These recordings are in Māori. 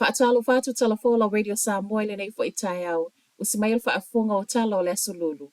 Fa'atalo fatu talafola Radio Samoa le nei fo itai au, usimail fa'afunga o tala o le asululu.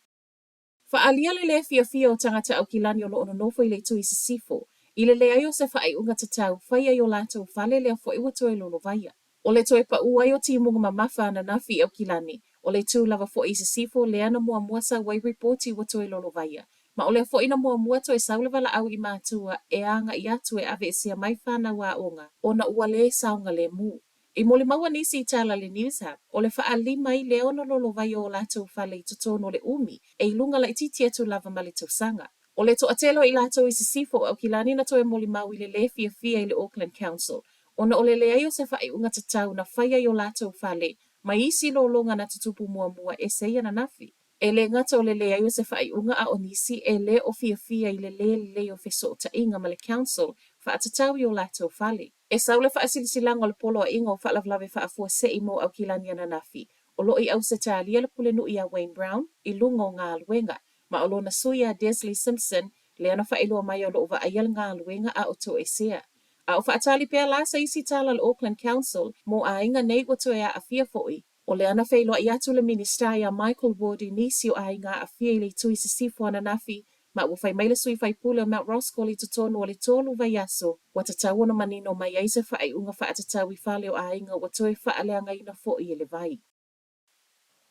Fa'alia le fia o tangata au kilani o lo ono nofo i le tui sisifo, i le ayo se fa'ai unga tatau, whaia yo lātou fale lea fo iwa toe lolo vaya. O le toe pa ua yo ti munga mamafa na nafi au kilani, o le tū lava fo i sisifo le ana mua muasa wai reporti wa toe lolo vaya. Ma o le fo ina mua mua toe saulava la au i mātua e anga i atu e ave sia mai whana wa onga, o na ua le saunga le mu. I mole maua nisi i tala le news hub, o le faa lima i le ona lolo vai o lātou fale i totono le umi, e i lunga la ititi atu lava mali tausanga. O le to atelo i lātou i sisifo au kilani na toe mole mau i le fia i le Auckland Council. Ona o le leo se faa i unga tatau na whaia i o lātou fale, ma isi lo longa na tutupu mua e seia na nafi. E le ngata o le leo se faa i unga a onisi e le o fia i le o feso ta inga ma le council, faa tatau i o lātou fale. E saule faa silisilang o le polo a ingo faa lavlave faa fua se i mo au kilani ana nafi. O lo i au se talia le pule nui a Wayne Brown, i lungo ngā luenga. Ma o lo na suia Desley Simpson, le ana faa ilua mai o lo uva ayal ngā luenga a o to e sea. A o faa tali pia la sa isi tala le Auckland Council, mo a inga nei wato e a fia foi. O le ana faa ilua i atu le minister ia Michael Ward i nisi o a inga a fia i le tui se sifu ana nafi, ma ua fai maila sui fai pule o Mount Roscoe i tutonu o le tolu vai aso, wa tatau na manino mai aise fai unga fai tatau i fale o a inga wa toe fai leanga ina fo i ele vai.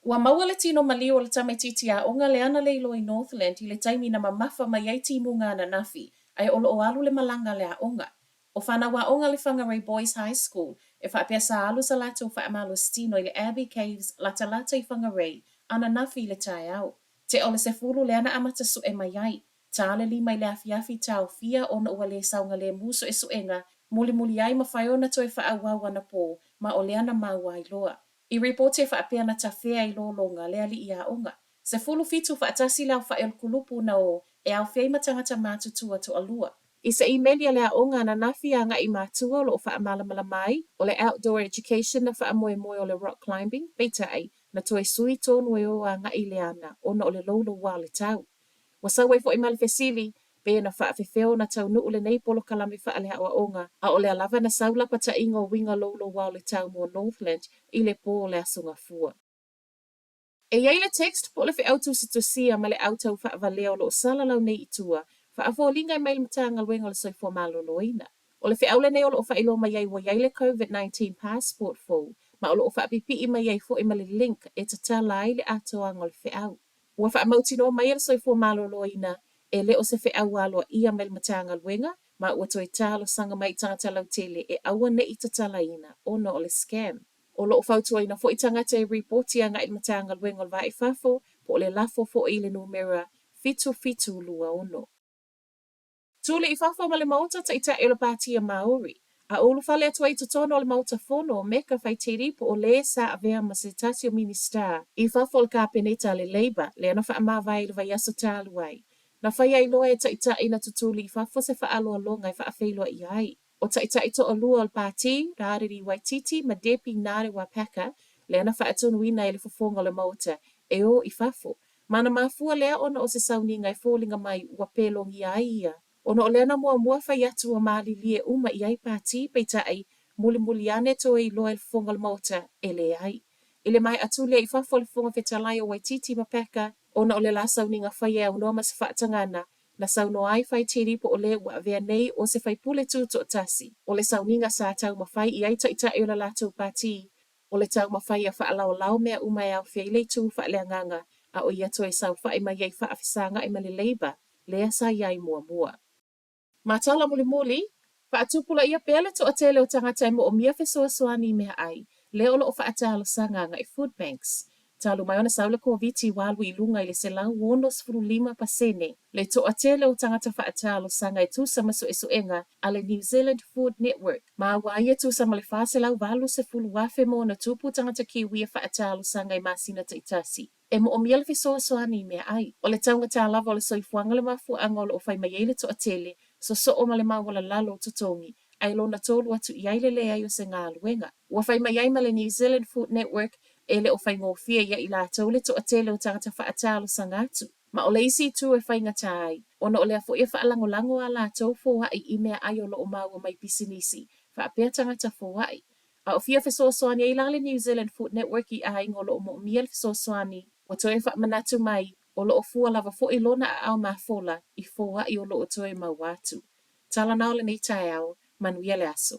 Wa maua le tino mali o le tametiti a onga le ana leilo i Northland i le taimi na mamafa mai ai timu ngā na nafi, ai olo o alu le malanga le a onga. O whana wa onga le Whangarei Boys High School, e wha apia sa alu sa lato wha amalo stino i le Abbey Caves lata i Whangarei, ana nafi le tai au. Te ole se fulu le ana amata su e mai ai. Tāle li mai le afiafi tau fia ona ua le saunga le muso e suenga, muli ai ma whaiona toe wha awawa na pō, ma o le ana maua i loa. I reporte wha apea na tawhea i longa le ali i a onga. Se fulu fitu wha atasi lau wha el kulupu na o, e au fei matangata mātutua to alua. I se imelia le a onga na nafi a ngai mātua lo o wha amalamala mai, o le outdoor education na wha amoe o le rock climbing, beita ai, na toe sui tonu e o a ngai le ana, ona o le lolo wa le tau. Wa sawe fo i malfesili, be na wha fefeo na tau nuu le nei polo kalami wha ale hawa onga, a o le alava na saula pata ingo winga lolo wa le tau mo Northland, i le po le asunga fua. E iei le text po le fe autu situsia ma le autau wha avaleo lo sala lau nei itua, wha afo linga i mail matanga luenga le soifo malo loina. O le fe aule nei o lo wha ilo mai iei wa iei le COVID-19 passport fo, ma o lo wha apipi i mai iei fo i ma le link e tatala ai le atoa ngol fe au. Ua wha mautino mai al soifo malo loina, e le o se fe awalo ia mail matanga luenga, ma ua toi talo sanga mai tangata lau tele e awa ne i tatala ina, ono o le scam. O lo fautua ina fo i tangata e reporti anga i matanga luenga o vai fafo, po le lafo fo i le numera fitu lua ono. Tule i fafo ma le mauta ta ita e le pātia Maori. A olu fale atua i totono o le mauta fono o meka fai te po o le sa avea ma se tasio minister. I fafo le kāpeneta le Labour, le ana wha amawai le vai aso tāluai. Na whai ai loa e ta ita ina tutuli i fafo se wha aloa longa i wha awhailua i ai. O ta ita ito o lua o le pāti, rāriri Waititi, ma depi nare wa paka, le ana wha atunu ina e le fofonga le mauta, e o i fafo. Mana mafua lea ona o se sauni ngai fōlinga mai wa pelongi ai ia. Ono o lena mua whai atu o maali lie uma i ai pāti peita ai muli ane to i loa il fonga le mota e le ai. Ile mai atu le i whafo le fonga whetalai o Waititi mapeka, ono o le la sauninga whai au noa mas whaatangana, na sauno ai whai tiri po o le wa avea nei o se whai pule tūto tasi. O le sauninga sa tau mawhai i ai taita e o la lātou pāti, o le tau mawhai a whaalao lau mea uma e au whiailei tū whaaleanganga, a o ia to e sau whai mai ei whaafisanga i mali Labour, lea sa iai mua. Matala muli, fa atupula ia pele to atele o tangata mo o mia fesoa soani mea ai, leo lo o fa atala sanga ngai food banks. Talu mai ona saule ko viti walu i lunga i le selau wonos furu 5%, le to atele o tangata fa atala sanga i tusa maso enga ale New Zealand Food Network. Ma waia tusa ma le fase lau walu se fulu wafe mo na tupu tangata kiwi fa atala sanga i masina ta itasi. E mo o mia le fesoa soani mea ai. O le taunga tā lava o le soifuanga le mafu angolo o fai mai to atele, so o male mawala lalo tutongi, ai lona tolu atu i aile le ai o se ngā luenga. Ua fai mai ai male New Zealand Food Network, e le o fai ngōwhia ia i la tau le to atele o tangata wha atalo sangatu. Ma o le isi tu e whai ngatai, ona o le afo ia wha alango a la tau fōhai i mea ai o lo o maua mai pisinisi, wha apea tangata fōhai. A o fia fesoasoani ai lale New Zealand Food Network I ai ngolo mo miel fesoasoani. O toe wha manatu mai o loo fua lava fo I lona a au mafola I foa I o loo toe mawatu. Tala naole nei tai au, manuia le aso.